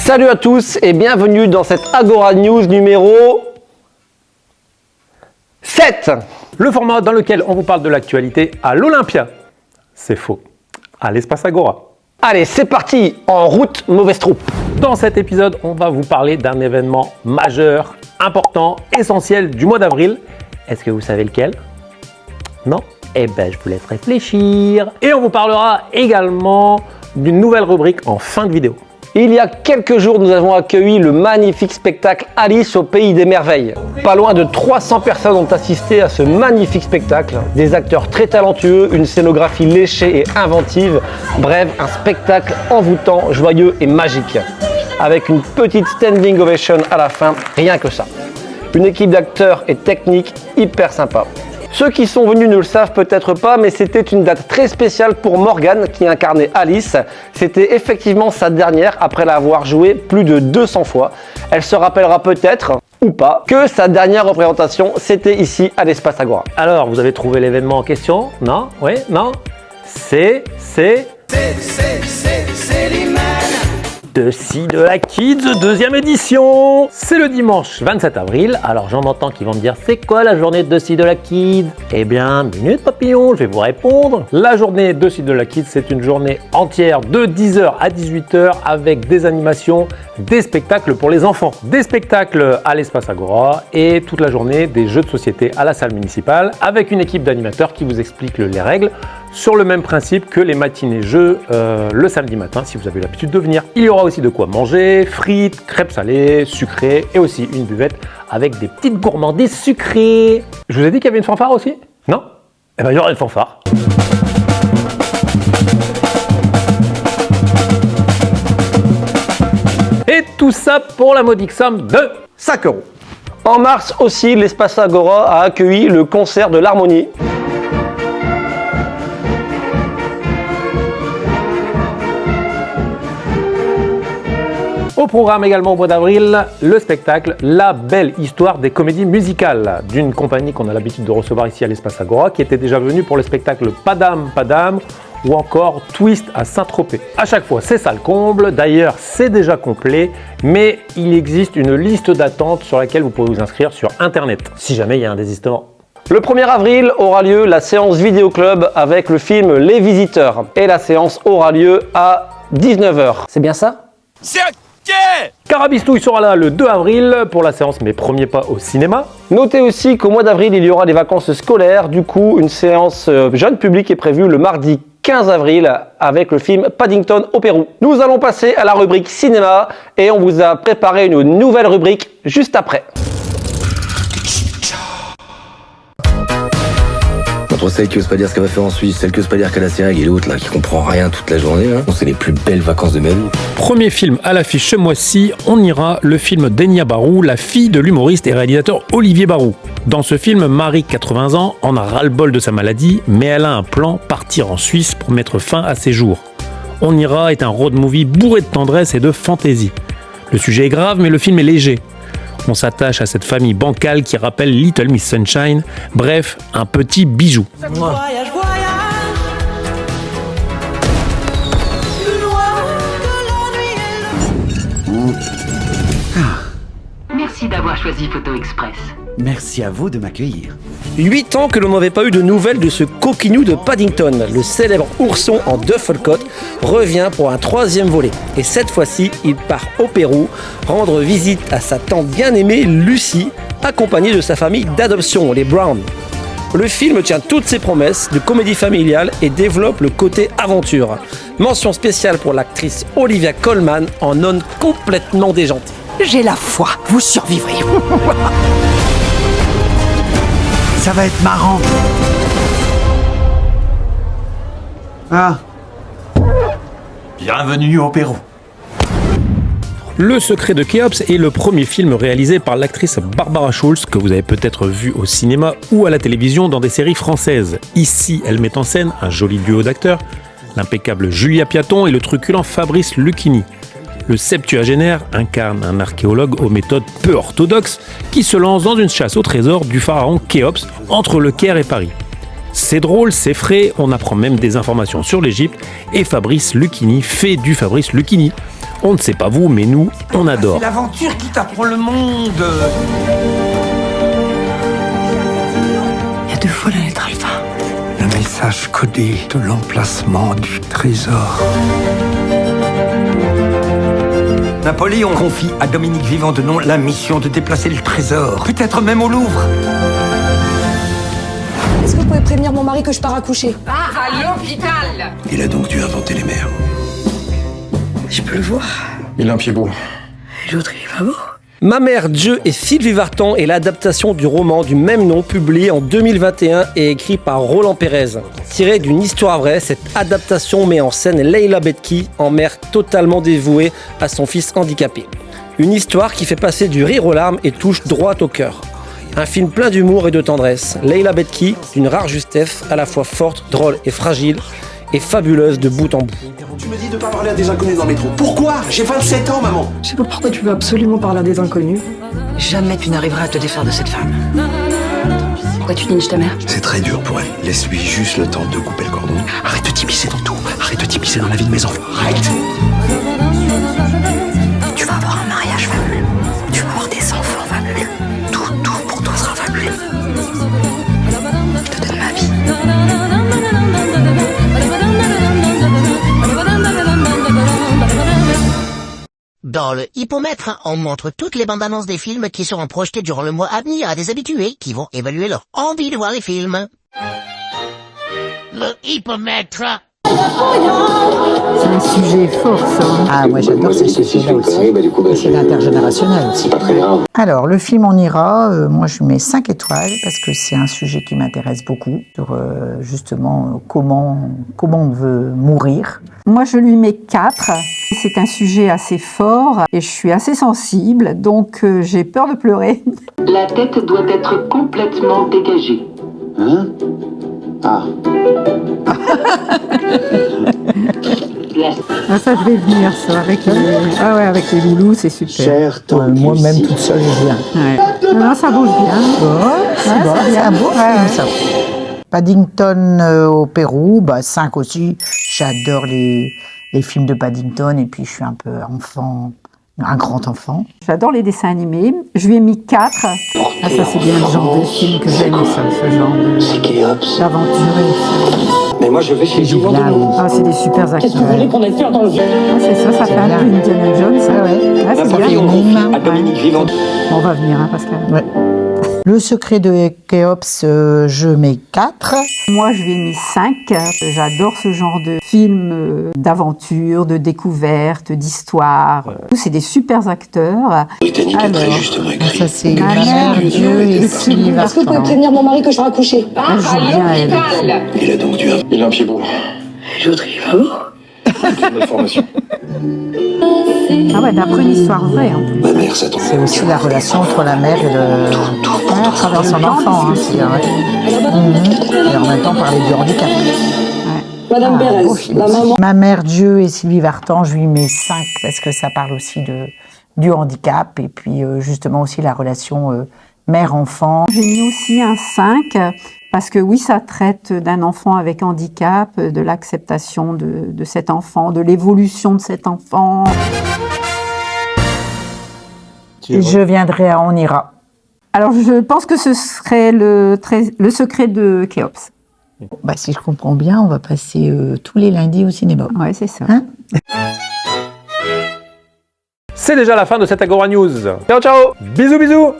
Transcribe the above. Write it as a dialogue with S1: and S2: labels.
S1: Salut à tous et bienvenue dans cette Agora News numéro 7.
S2: Le format dans lequel on vous parle de l'actualité à l'Olympia. C'est faux. À l'espace Agora.
S1: Allez, c'est parti, en route, mauvaise troupe.
S2: Dans cet épisode, on va vous parler d'un événement majeur, important, essentiel du mois d'avril. Est-ce que vous savez lequel? Non? Eh ben, je vous laisse réfléchir. Et on vous parlera également d'une nouvelle rubrique en fin de vidéo.
S1: Il y a quelques jours, nous avons accueilli le magnifique spectacle Alice au Pays des Merveilles. Pas loin de 300 personnes ont assisté à ce magnifique spectacle. Des acteurs très talentueux, une scénographie léchée et inventive. Bref, un spectacle envoûtant, joyeux et magique. Avec une petite standing ovation à la fin, rien que ça. Une équipe d'acteurs et techniques hyper sympa. Ceux qui sont venus ne le savent peut-être pas, mais c'était une date très spéciale pour Morgane qui incarnait Alice. C'était effectivement sa dernière après l'avoir jouée plus de 200 fois. Elle se rappellera peut-être, ou pas, que sa dernière représentation, c'était ici à l'Espace Agora.
S2: Alors, vous avez trouvé l'événement en question? Non? Oui? Non? C'est de la Kids, deuxième édition. C'est le dimanche 27 avril. Alors j'en entends qui vont me dire, c'est quoi la journée de la Kids? Eh bien, minute papillon, je vais vous répondre. La journée de la Kids, c'est une journée entière de 10h à 18h avec des animations, des spectacles pour les enfants. Des spectacles à l'espace Agora et toute la journée des jeux de société à la salle municipale avec une équipe d'animateurs qui vous explique les règles sur le même principe que les matinées jeux le samedi matin si vous avez l'habitude de venir. Il y aura aussi de quoi manger, frites, crêpes salées, sucrées et aussi une buvette avec des petites gourmandises sucrées. Je vous ai dit qu'il y avait une fanfare aussi? Non? Eh bien il y aura une fanfare. Et tout ça pour la modique somme de
S1: 5 €. En mars aussi, l'Espace Agora a accueilli le concert de l'Harmonie.
S2: Au programme également au mois d'avril, le spectacle La Belle Histoire des comédies musicales d'une compagnie qu'on a l'habitude de recevoir ici à l'Espace Agora qui était déjà venue pour le spectacle Padam Padam ou encore Twist à Saint-Tropez. À chaque fois, c'est ça le comble. D'ailleurs, c'est déjà complet, mais il existe une liste d'attente sur laquelle vous pouvez vous inscrire sur Internet si jamais il y a un désistement.
S1: Le 1er avril aura lieu la séance Vidéo Club avec le film Les Visiteurs. Et la séance aura lieu à 19h. C'est bien ça?
S2: Carabistouille sera là le 2 avril pour la séance Mes premiers pas au cinéma.
S1: Notez aussi qu'au mois d'avril, il y aura des vacances scolaires. Du coup, une séance jeune public est prévue le mardi 15 avril avec le film Paddington au Pérou. Nous allons passer à la rubrique cinéma et on vous a préparé une nouvelle rubrique juste après.
S3: Entre celle qui ose pas dire ce qu'elle va faire en Suisse, celle qui ose pas dire qu'elle a ses règles et l'autre là qui comprend rien toute la journée, là. C'est les plus belles vacances de ma vie.
S2: Premier film à l'affiche ce mois-ci, on ira le film d'Enya Barou, la fille de l'humoriste et réalisateur Olivier Barou. Dans ce film, Marie, 80 ans, en a ras-le-bol de sa maladie, mais elle a un plan, partir en Suisse pour mettre fin à ses jours. On ira est un road movie bourré de tendresse et de fantaisie. Le sujet est grave, mais le film est léger. On s'attache à cette famille bancale qui rappelle Little Miss Sunshine. Bref, un petit bijou.
S4: Voyage,
S5: Merci d'avoir choisi Photo Express.
S4: Merci à vous de m'accueillir.
S1: 8 ans que l'on n'avait pas eu de nouvelles de ce coquinou de Paddington. Le célèbre ourson en Duffelcoat revient pour un 3e volet. Et cette fois-ci, il part au Pérou rendre visite à sa tante bien-aimée Lucie, accompagnée de sa famille d'adoption, les Brown. Le film tient toutes ses promesses de comédie familiale et développe le côté aventure. Mention spéciale pour l'actrice Olivia Colman en nonne complètement déjantée.
S4: J'ai la foi, vous survivrez. Ça va être marrant. Ah.
S6: Bienvenue au Pérou.
S2: Le secret de Khéops est le premier film réalisé par l'actrice Barbara Schulz que vous avez peut-être vu au cinéma ou à la télévision dans des séries françaises. Ici, elle met en scène un joli duo d'acteurs, l'impeccable Julia Piaton et le truculent Fabrice Lucchini. Le septuagénaire incarne un archéologue aux méthodes peu orthodoxes qui se lance dans une chasse au trésor du pharaon Khéops entre le Caire et Paris. C'est drôle, c'est frais, on apprend même des informations sur l'Égypte et Fabrice Lucchini fait du Fabrice Lucchini. On ne sait pas vous, mais nous, on adore.
S4: C'est l'aventure qui t'apprend le monde.
S6: Il y a 2 fois la lettre alpha.
S4: Le message codé de l'emplacement du trésor. Napoléon confie à Dominique Vivant-Denon la mission de déplacer le trésor. Peut-être même au Louvre.
S6: Est-ce que vous pouvez prévenir mon mari que je pars accoucher?
S5: À l'hôpital.
S3: Il a donc dû inventer les mers.
S6: Je peux le voir.
S3: Il a un pied beau.
S6: Et l'autre, il est pas beau.
S1: Ma mère Dieu et Sylvie Vartan est l'adaptation du roman du même nom publié en 2021 et écrit par Roland Pérez. Tiré d'une histoire vraie, cette adaptation met en scène Leila Betki, en mère totalement dévouée à son fils handicapé. Une histoire qui fait passer du rire aux larmes et touche droit au cœur. Un film plein d'humour et de tendresse. Leila Betki, d'une rare justesse, à la fois forte, drôle et fragile, et fabuleuse de bout en bout.
S7: Tu me dis de pas parler à des inconnus dans le métro. Pourquoi? J'ai 27 ans, maman.
S6: Je sais pas pourquoi tu veux absolument parler à des inconnus. Jamais tu n'arriveras à te défaire de cette femme. Pourquoi tu niches ta mère?
S7: C'est très dur pour elle. Laisse-lui juste le temps de couper le cordon. Arrête de t'immiscer dans tout. Arrête de t'immiscer dans la vie de mes enfants. Arrête.
S6: Tu vas avoir un mariage fabuleux. Tu vas avoir des enfants fabuleux. Tout pour toi sera fabuleux. Je te donne ma vie.
S8: Dans le hippomètre, on montre toutes les bandes annonces des films qui seront projetés durant le mois à venir à des habitués qui vont évaluer leur envie de voir les films. Le hippomètre.
S9: C'est un sujet fort, ça. Ah, moi j'adore ce sujet-là aussi. Et c'est l'intergénérationnel aussi. Alors, le film On ira, moi je lui mets 5 étoiles parce que c'est un sujet qui m'intéresse beaucoup sur justement comment on veut mourir. Moi je lui mets 4. C'est un sujet assez fort et je suis assez sensible, donc j'ai peur de pleurer.
S5: La tête doit être complètement dégagée.
S7: Hein? Ah.
S9: Ah, ça je vais venir, ça, avec avec les loulous, c'est super.
S7: Cher
S9: Moi-même toute seule, je viens. Ouais. Non, ça bouge bien. Ça bouge, ça. Paddington au Pérou, 5 aussi. J'adore les films de Paddington et puis je suis un peu enfant, un grand enfant. J'adore les dessins animés. Je lui ai mis 4. Ah, ça c'est bien le genre de film que j'aime, ça, ce genre d'aventure.
S7: Mais moi je vais chez Vivant-Denon.
S9: Ah, c'est des super acteurs. Qu'est-ce que vous voulez qu'on ait fait dans le film? Ah, c'est ça fait un peu Indiana Jones, ça, ouais. Ah, c'est bien.
S7: À Dominique Vivant-Denon.
S9: On va venir, hein, Pascal. Ouais. Le secret de Khéops, je mets 4. Moi, je lui ai mis 5. J'adore ce genre de film d'aventure, de découverte, d'histoire. C'est des super acteurs.
S7: Britannique est très justement écrit.
S9: Ça, c'est Ma mère, Dieu et Sylvie Vartan.
S6: Est-ce que vous pouvez prévenir mon mari que je pars accoucher?
S5: À l'hôpital.
S7: Il a donc dû... Il a un pied beau.
S6: Et l'autre, il est pas beau.
S7: Notre formation.
S9: Ah ouais, d'après une histoire vraie en plus.
S7: Ma mère, ça tombe.
S9: C'est aussi la relation entre la mère et à travers son enfant. Et en même temps parler du handicap.
S6: Madame Pérez, la maman.
S9: Ma mère Dieu et Sylvie Vartan, je lui mets 5 parce que ça parle aussi du handicap et puis justement aussi la relation mère-enfant. J'ai mis aussi un 5 parce que oui, ça traite d'un enfant avec handicap, de l'acceptation de cet enfant, de l'évolution de cet enfant. Je viendrai à On ira. Alors je pense que ce serait le secret de Khéops. Si je comprends bien, on va passer tous les lundis au cinéma. Ouais, c'est ça. Hein?
S2: C'est déjà la fin de cette Agora News. Ciao ciao. Bisous bisous.